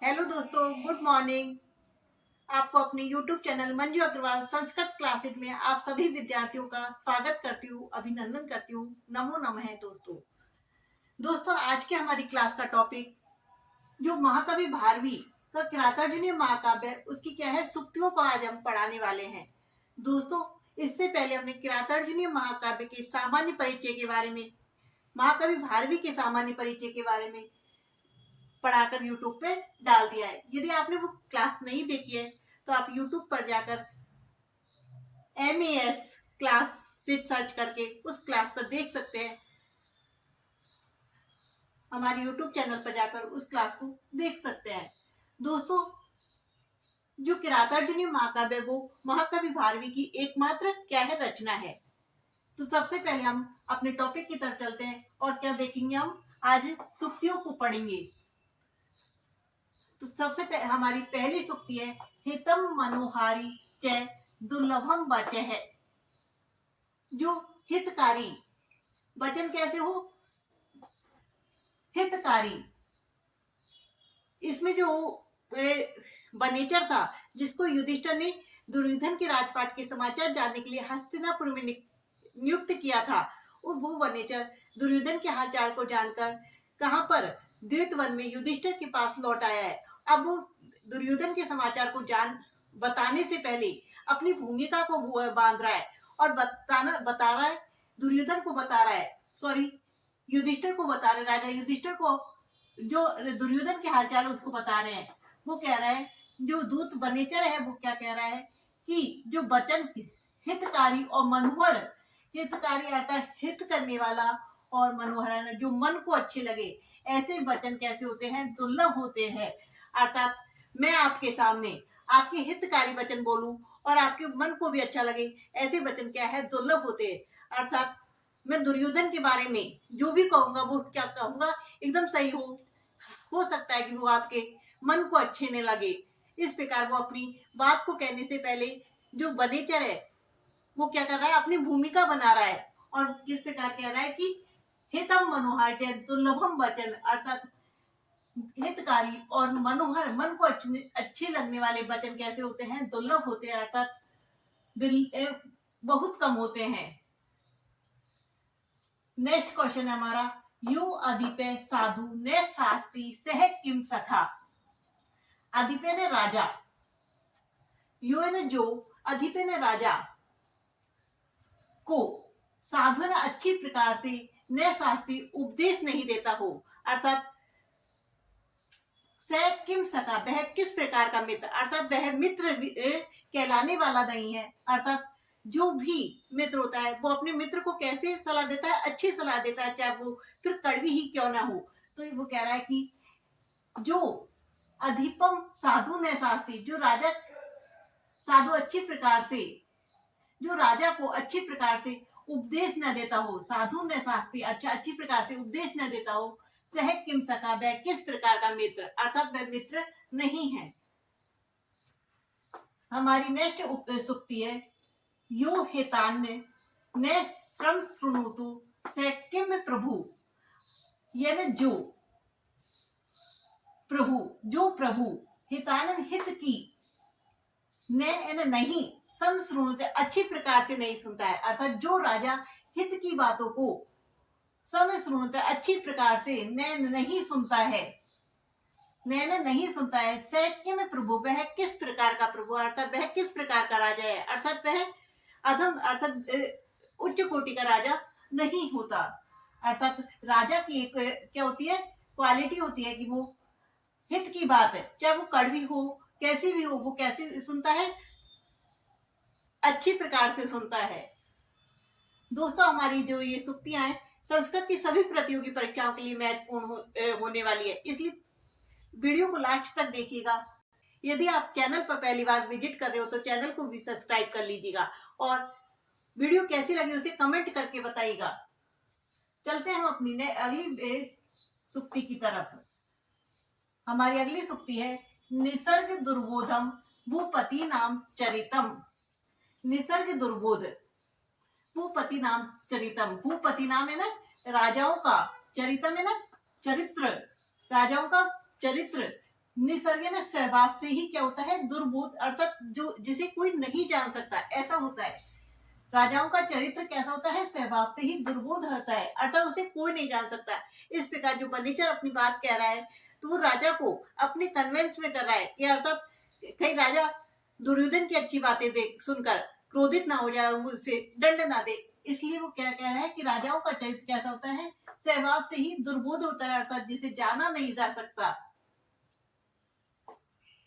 Hello दोस्तों, good morning. आपको अपने YouTube channel Manju Agarwal Sanskrit classes में आप सभी विद्यार्थियों का स्वागत करती हूँ, अभिनंदन करती हूँ। नमो नमः दोस्तों, आज के हमारी क्लास का टॉपिक जो महाकवि भारवी का किरातार्जुनीय महाकाव्य है, उसकी क्या है, सूक्तियों को आज हम पढ़ाने वाले हैं। दोस्तों, इससे पहले हमने किरातार्जुनीय महाकाव्य के सामान्य परिचय के बारे में, महाकवि भारवी के सामान्य परिचय के बारे में पढ़ाकर यूट्यूब पे डाल दिया है। यदि आपने वो क्लास नहीं देखी है तो आप यूट्यूब पर जाकर MAS क्लास स्विच सर्च करके उस क्लास पर देख सकते हैं। हमारे यूट्यूब चैनल पर जाकर उस क्लास को देख सकते हैं। दोस्तों, जो किरातार्जुनीय महाकाव्य वो महाकवि भारवी की एकमात्र क्या है, रचना है। तो सबसे पहले हम अपने टॉपिक की तरफ चलते हैं और क्या देखेंगे, हम आज सूक्तियों को पढ़ेंगे। तो सबसे हमारी पहली सूक्ति है, हितम मनोहारी च दुर्लभम वचः। जो हितकारी, वचन कैसे हो, हितकारी। इसमें जो वनेचर था जिसको युधिष्ठिर ने दुर्योधन के राजपाट के समाचार जानने के लिए हस्तिनापुर में नियुक्त किया था, और वो वनेचर दुर्योधन के हालचाल को जानकर कहां पर, द्वैत वन में युधिष्ठिर के पास लौट आया है। अब वो दुर्योधन के समाचार को बताने से पहले अपनी भूमिका को बांध रहा है और बता रहा है, दुर्योधन को बता रहा है, सॉरी युधिष्ठिर को बता रहे, राजा युधिष्ठिर को जो दुर्योधन के हालचाल उसको बता रहे हैं। वो कह रहा है, जो दूत वनेचर है वो क्या कह रहा है कि जो वचन हितकारी और मनोहर, हितकारी अर्थात हित करने वाला, और मनोहर जो मन को अच्छे लगे, ऐसे वचन कैसे होते हैं, दुर्लभ होते हैं। अर्थात मैं आपके सामने आपके हितकारी वचन बोलूं और आपके मन को भी अच्छा लगे, ऐसे वचन क्या है, दुर्लभ होते हैं। अर्थात मैं दुर्योधन के बारे में जो भी कहूंगा वो क्या कहूंगा, एकदम सही हो सकता है कि वो आपके मन को अच्छे न लगे। इस प्रकार वो अपनी बात को कहने से पहले जो वनेचर है वो क्या कर रहा है, अपनी भूमिका बना रहा है, और किस प्रकार कह रहा है कि हितम मनोहर च दुर्लभम वचन, अर्थात हितकारी और मनोहर, मन को अच्छे लगने वाले वचन कैसे होते हैं, दुर्लभ होते हैं, अर्थात बहुत कम होते हैं। नेक्स्ट क्वेश्चन है हमारा, यू अधिपे साधु ने शास्त्री सह किम सखा। अधिपे ने राजा, यू ने जो, अधिपे ने राजा को, साधु ने अच्छी प्रकार से, न शास्त्री उपदेश नहीं देता हो, अर्थात सह किम सखा, वह किस प्रकार का मित्र, अर्थात वह मित्र कहलाने वाला नहीं है। अर्थात जो भी मित्र होता है वो अपने मित्र को कैसे सलाह देता है, अच्छी सलाह देता है, चाहे वो फिर कड़वी ही क्यों ना हो। तो वो कह रहा है कि जो अधिपम साधु ने शास्त्री, जो राजा साधु अच्छी प्रकार से, जो राजा को अच्छी प्रकार से उपदेश न देता हो, साधु ने शास्त्री अच्छी प्रकार से उपदेश न देता हो, सह किम सखा, वह किस प्रकार का मित्र, अर्थात वह मित्र नहीं है। हमारी नेक्स्ट सूक्ति है, यो हेतान्य ने श्रम श्रृणुतु स किम प्रभु। यह जो प्रभु, जो प्रभु, हितानन हित की, ने नहीं, सम श्रृणुते अच्छी प्रकार से नहीं सुनता है, अर्थात जो राजा हित की बातों को सम श्रृणुते अच्छी प्रकार से नहीं सुनता है, नैन नहीं सुनता है, सैक्य में प्रभु, वह किस प्रकार का प्रभु, अर्थात वह किस प्रकार का राजा है, अर्थात वह अधम, अर्थात उच्च कोटि का राजा नहीं होता। अर्थात राजा की एक क्या होती है, क्वालिटी होती है कि वो हित की बात है, चाहे वो कड़वी हो, कैसी भी हो, वो कैसे सुनता है, अच्छी प्रकार से सुनता है। दोस्तों, हमारी जो ये सूक्तियां हैं संस्कृत की सभी प्रतियोगी परीक्षाओं के लिए महत्वपूर्ण होने वाली है, इसलिए वीडियो को लास्ट तक देखिएगा। यदि आप चैनल पर पहली बार विजिट कर रहे हो तो चैनल को भी सब्सक्राइब कर लीजिएगा, और वीडियो कैसी लगी उसे कमेंट करके बताइएगा। चलते हैं हम अपनी अगली सूक्ति की तरफ। हमारी अगली सूक्ति है, निसर्ग दुर्बोधम भूपति नाम चरितम। निसर्ग दुर्बोध, भूपति नाम चरितम, भूपति नाम है ना राजाओं का, चरितम है ना चरित्र, राजाओं का चरित्र निसर्ग ना स्वभाव से ही क्या होता है, दुर्बोध, अर्थात जो जिसे कोई नहीं जान सकता, ऐसा होता है। राजाओं का चरित्र कैसा होता है, स्वभाव से ही दुर्बोध होता है, अर्थात उसे कोई नहीं जान सकता। इस प्रकार जो बनीचर अपनी बात कह रहा है, तो वो राजा को अपने कन्वेंस में कर रहा है कि अर्थात कहीं राजा दुर्योधन की अच्छी बातें देख सुनकर क्रोधित ना हो जाए और मुझसे दंड ना दे। इसलिए वो क्या कह रहा है कि राजाओं का चरित्र कैसा होता है, स्वभाव से ही दुर्बोध होता है, अर्थात जिसे जाना नहीं जा सकता।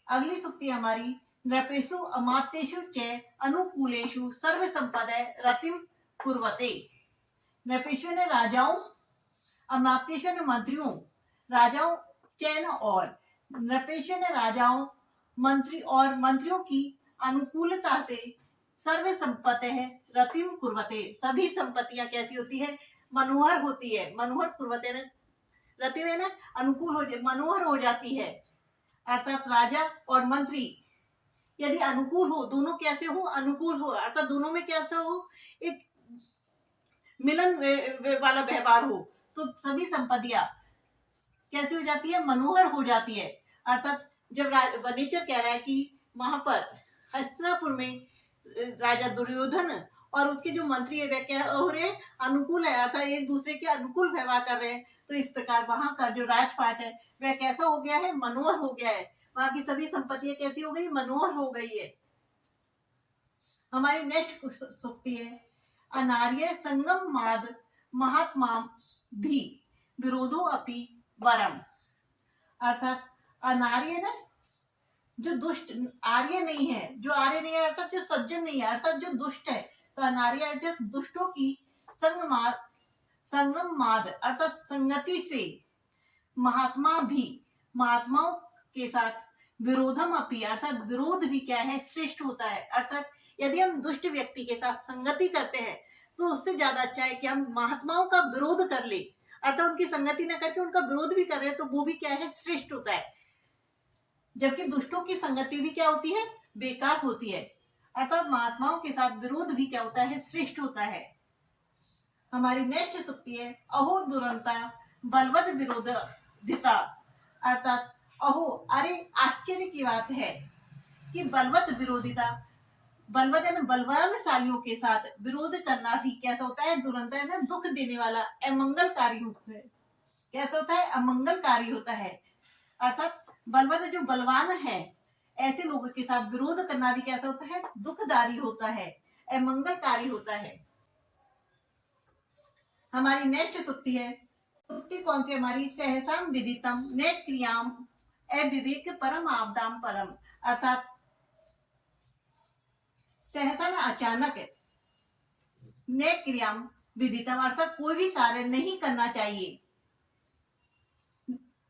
अगली सूक्ति हमारी, नृपेषु अमात्येषु च अनुकूलेषु सर्व संपदे रतिम कुर्वते। नृपेषु ने राजाओं, अमात्येषु ने मंत्रियों, राजाओं चैन और नृपेषु ने राजाओं, मंत्री और मंत्रियों की अनुकूलता से सर्व संपत्ति है रतिम कुर्वते, सभी संपत्तियां कैसी होती है, मनोहर होती है। मनोहर कुर्वते ने रति में ना अनुकूल हो, मनोहर हो जाती है, अर्थात राजा और मंत्री यदि अनुकूल हो, दोनों कैसे हो, अनुकूल हो, अर्थात दोनों में कैसा हो, एक मिलन वाला व्यवहार हो, तो सभी संपत्तियां कैसी हो जाती है, मनोहर हो जाती है। अर्थात जब वनीचर कह रहा है कि वहां पर हस्तिनापुर में राजा दुर्योधन और उसके जो मंत्री है वे क्या हो रहे हैं, अनुकूल है, अर्थात एक दूसरे के अनुकूल व्यवहार कर रहे हैं, तो इस प्रकार वहां का जो राजपाट है वह कैसा हो गया है, मनोहर हो गया है। वहां की सभी संपत्तियां कैसी हो गई, मनोहर हो गई है। हमारी नेक्स्ट सूक्ति है, अनार्य संगम माद महात्मा भी विरोधो अपि वरम। अर्थात अनार्य ना जो दुष्ट, आर्य नहीं है, जो आर्य नहीं है अर्थात जो सज्जन नहीं है, अर्थात जो दुष्ट है, तो अनार्य अर्थात दुष्टों की संगम माद अर्थात संगति से, महात्मा भी महात्माओं के साथ, विरोधम अपि अर्थात विरोध भी क्या है, श्रेष्ठ होता है। अर्थात यदि हम दुष्ट व्यक्ति के साथ संगति करते हैं तो उससे ज्यादा अच्छा है कि हम महात्माओं का विरोध कर ले, अर्थात उनकी संगति न करके उनका विरोध भी कर रहे हैं, तो वो भी क्या है, श्रेष्ठ होता है। जबकि दुष्टों की संगति भी क्या होती है, बेकार होती है, अर्थात महात्माओं के साथ विरोध भी क्या होता है, श्रेष्ठ होता है। हमारी नेक्स्ट सूक्ति है, अहो दुरंता बलवद विरोधिता। अर्थात अहो, अरे आश्चर्य की बात है कि बलवत विरोधिता, बलवत है ना बलवानशालियों के साथ विरोध करना भी कैसा होता है, दुरंता है ना दुख देने वाला, अमंगलकारी होता है। कैसा होता है, अमंगलकारी होता है। अर्थात बलवत जो बलवान है, ऐसे लोगों के साथ विरोध करना भी कैसा होता है, दुखदारी होता है, अमंगलकारी होता है। हमारी नेक्स्ट सूक्ति है, सूक्ति कौन सी हमारी, सहसाम विदितम ने क्रियाम अविवेक परम आपदाम परम। अर्थात सहसा अचानक ने क्रियाम विदितम, अर्थात कोई भी कार्य नहीं करना चाहिए,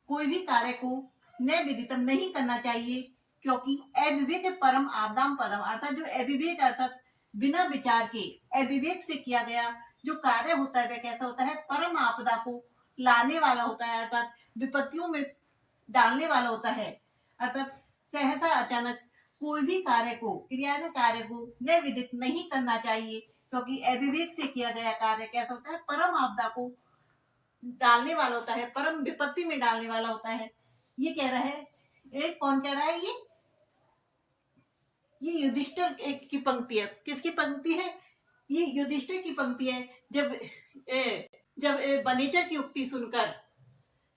कोई भी कार्य को न विदितम नहीं करना चाहिए, क्योंकि अविवेक परम आपदाम पदम, अर्थात जो अविवेक अर्थात बिना विचार के अविवेक से किया गया जो कार्य होता है वह कैसा होता है, परम आपदा को लाने वाला होता है, अर्थात विपत्तियों में डालने वाला होता है। अर्थात सहसा अचानक कोई भी कार्य को, क्रियान्वयन कार्य को न विदित नहीं करना चाहिए, क्योंकि अविवेक से किया गया कार्य कैसा होता है, परम आपदा को डालने वाला होता है, परम विपत्ति में डालने वाला होता है। ये कह रहा है, एक कौन कह रहा है, ये युधिष्ठिर की पंक्ति है। किसकी पंक्ति है, ये युधिष्ठिर की पंक्ति है। जब बनीचर की उक्ति सुनकर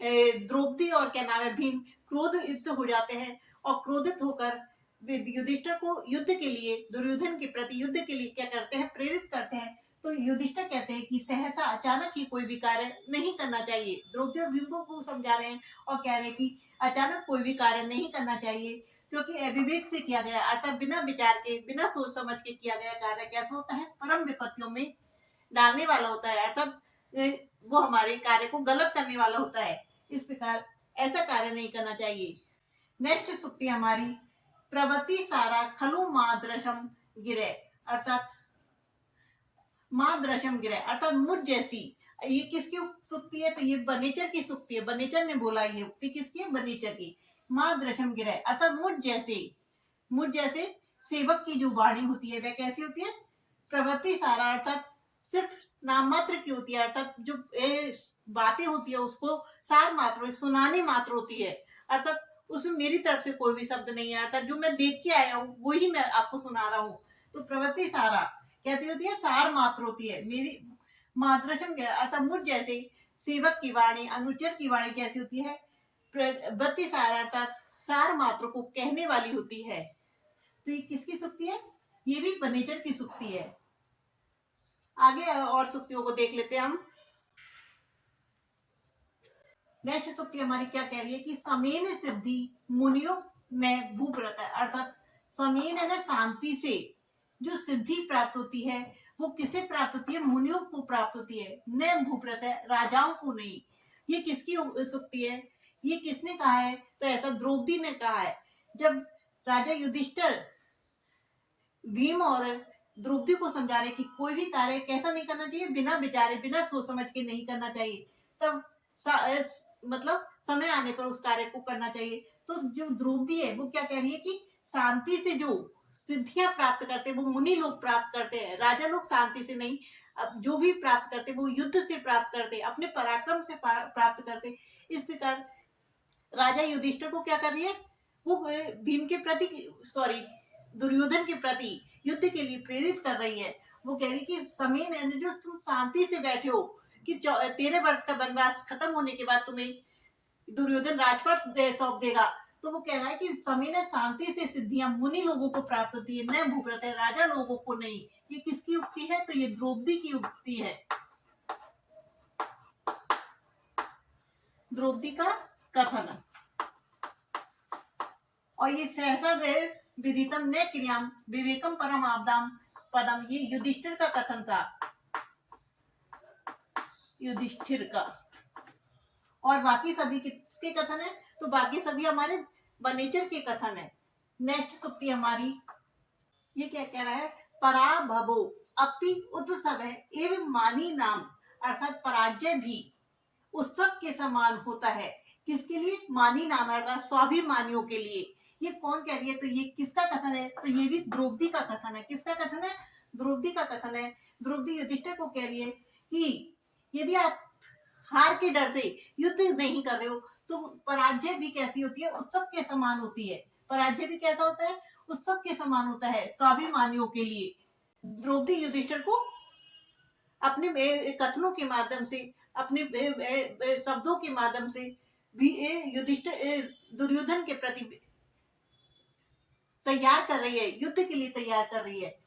द्रौपदी और क्या नाम है भीम क्रोधित हो जाते हैं, और क्रोधित होकर युधिष्ठिर को युद्ध के लिए, दुर्योधन के प्रति युद्ध के लिए क्या करते हैं, प्रेरित करते हैं। तो युधिष्ठिर कहते हैं कि सहसा अचानक ही कोई भी कार्य नहीं करना चाहिए। द्रौपदी और भीम को समझा रहे हैं और कह रहे हैं कि अचानक कोई भी कार्य नहीं करना चाहिए, क्योंकि अविवेक से किया गया अर्थात बिना विचार के, बिना सोच समझ के किया गया कार्य कैसा होता है, परम विपत्तियों में डालने वाला होता है, अर्थात वो हमारे कार्य को गलत करने वाला होता है। इस प्रकार ऐसा कार्य नहीं करना चाहिए। नेक्स्ट सूक्ति हमारी, प्रवृत्ति सारा खलु माद्रशम गिरे। अर्थात माद्रशम गिरे अर्थात मुझ जैसी। ये किसकी सूक्ति है, तो ये बनीचर की सूक्ति है। बनीचर ने बोला, ये उक्ति किसकी है, बनीचर की। माद्रशम गिरे अर्थात मुझ जैसे सेवक की जो वाणी होती है वह कैसी होती है, प्रवृत्ति सारा अर्थात सिर्फ नाम मात्र की होती है, अर्थात जो बातें होती है उसको सार मात्र, सुनाने मात्र होती है, अर्थात उसमें मेरी तरफ से कोई भी शब्द नहीं आया था, जो मैं देख के आया हूँ वही मैं आपको सुना रहा हूँ। तो प्रवृत्ति सारा कहती होती है, सार मात्र होती है मेरी मार्गदर्शन अर्थात मुझ जैसे सेवक की वाणी, अनुचर की वाणी कैसी होती है, प्रवृत्ति सार अर्थात सार मात्र को कहने वाली होती है। तो ये किसकी सुक्ति है? ये भी वनेचर की सुक्ति है। आगे और सुक्तियों को देख लेते हैं हम। नेक्स्ट सुक्ति हमारी क्या कह रही है कि समेन सिद्धि मुनियों में भूव्रत है, अर्थात समेन है ना, शांति से जो सिद्धि प्राप्त होती है वो किसे प्राप्त होती है? मुनियों को प्राप्त होती है, न भूव्रत है, राजाओं को नहीं। ये किसकी सुक्ति है? ये किसने कहा है? तो ऐसा द्रौपदी ने कहा है। जब राजा युधिष्ठिर भीम और द्रौपदी को समझा रहे कि कोई भी कार्य कैसा नहीं करना चाहिए, बिना विचारे बिना सोच समझ के नहीं करना चाहिए, तब मतलब समय आने पर उस कार्य को करना चाहिए। तो जो द्रौपदी है वो क्या कह रही है कि शांति से जो सिद्धियां प्राप्त करते हैं वो मुनि लोग प्राप्त करते हैं, राजा लोग शांति से नहीं। अब जो भी प्राप्त करते वो युद्ध से प्राप्त करते, अपने पराक्रम से प्राप्त करते। इस प्रकार राजा युधिष्ठिर को क्या कर रही है? वो भीम के प्रति, सॉरी दुर्योधन के प्रति युद्ध के लिए प्रेरित कर रही है। वो कह रही कि समय ने जो तुम शांति से बैठे हो कि 13 वर्ष का वनवास खत्म होने के बाद तुम्हें दुर्योधन राजपाट सौंप देगा, तो वो कह रहा है कि समय ने शांति से सिद्धियां मुनि लोगों को प्राप्त होती है, न भूव्रत है, राजा लोगों को नहीं। ये किसकी उक्ति है? तो ये द्रौपदी की उक्ति है, द्रौपदी का कथन। और ये सहसा गए विदितम न क्रियाम विवेकम परम आपदाम पदम, ये युधिष्ठिर का कथन था, युधिष्ठिर का। और बाकी सभी किसके कथन है? तो बाकी सभी हमारे वनेचर के कथन है। नेक्स्ट सुक्ति हमारी ये क्या कह रहा है? पराभवो अपि उत्सव एवं मानी नाम, अर्थात पराजय भी उत्सव के समान होता है। किसके लिए? मानी नाम अर्थात स्वाभिमानियों के लिए। ये कौन कह रही है? तो ये किसका कथन है? तो ये भी द्रौपदी का कथन है। किसका कथन है? द्रौपदी का कथन है। द्रौपदी युधिष्ठिर को कह रही है कि यदि आप हार के डर से युद्ध नहीं कर रहे हो तो पराजय भी कैसी होती है? उत्सव के समान होती है। पराजय भी कैसा होता है? उत्सव के समान होता है स्वाभिमानियों के लिए। द्रौपदी युधिष्ठिर को अपने कथनों के माध्यम से, अपने शब्दों के माध्यम से भी युधिष्ठिर दुर्योधन के प्रति तैयार कर रही है, युद्ध के लिए तैयार कर रही है,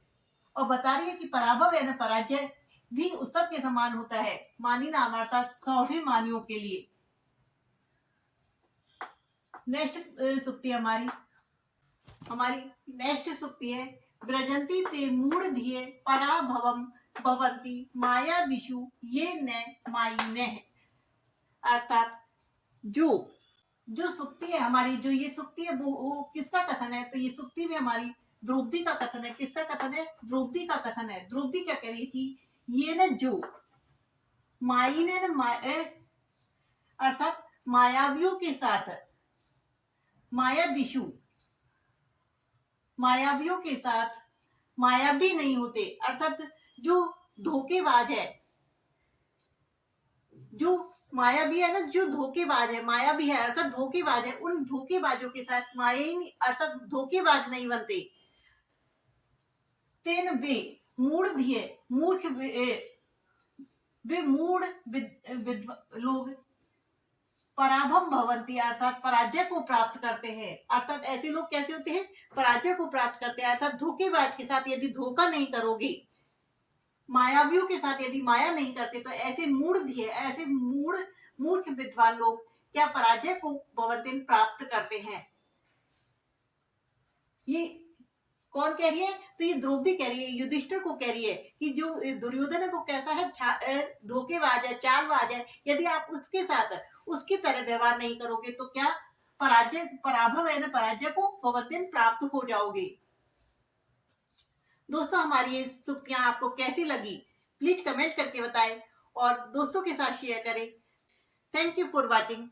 और बता रही है कि पराभव है ना, पराजय भी उत्सव के समान होता है, मानी नाम अर्थात स्वाभिमानियों के लिए। नेक्स्ट सुक्ति हमारी नेक्स्ट सुक्ति है व्रजंती ते मूढ़ पराभवम भवंती माया विषु ये न मायिने, अर्थात जो सुक्ति है हमारी, जो ये सुक्ति है वो किसका कथन है? तो ये सुक्ति भी हमारी द्रौपदी का कथन है। किसका कथन है? द्रौपदी का कथन है। द्रौपदी क्या कह रही है कि ये न जो माई ने अर्थात मायावियों के साथ, माया विषु मायावियों के साथ मायावी नहीं होते, अर्थात जो धोखेबाज है, जो मायावी है ना, जो धोखेबाज है, मायावी है अर्थात धोखेबाज है, उन धोखेबाजों के साथ माया अर्थात धोखेबाज नहीं बनते। तेन वे मूढ़ मूर्ख वे मूढ़ लोग पराभव भवंती अर्थात पराजय को प्राप्त करते हैं। अर्थात ऐसे लोग कैसे होते हैं? पराजय को प्राप्त करते हैं, अर्थात धोखेबाज के साथ यदि धोखा नहीं करोगे, मायावियों के साथ यदि माया नहीं करते, तो ऐसे ऐसे मूर्ख विद्वान लोग क्या पराजय को भवंती प्राप्त करते हैं। ये कौन कह रही है? तो ये द्रौपदी कह रही है, युधिष्ठिर को कह रही है कि जो दुर्योधन है वो कैसा है? धोखेबाज है, चालबाज है। यदि आप उसके साथ उसकी तरह व्यवहार नहीं करोगे तो क्या पराभव है ना, पराजय को भवंती प्राप्त हो जाओगे। दोस्तों हमारी ये सुक्तियां आपको कैसी लगी प्लीज कमेंट करके बताएं और दोस्तों के साथ शेयर करें। Thank you for watching.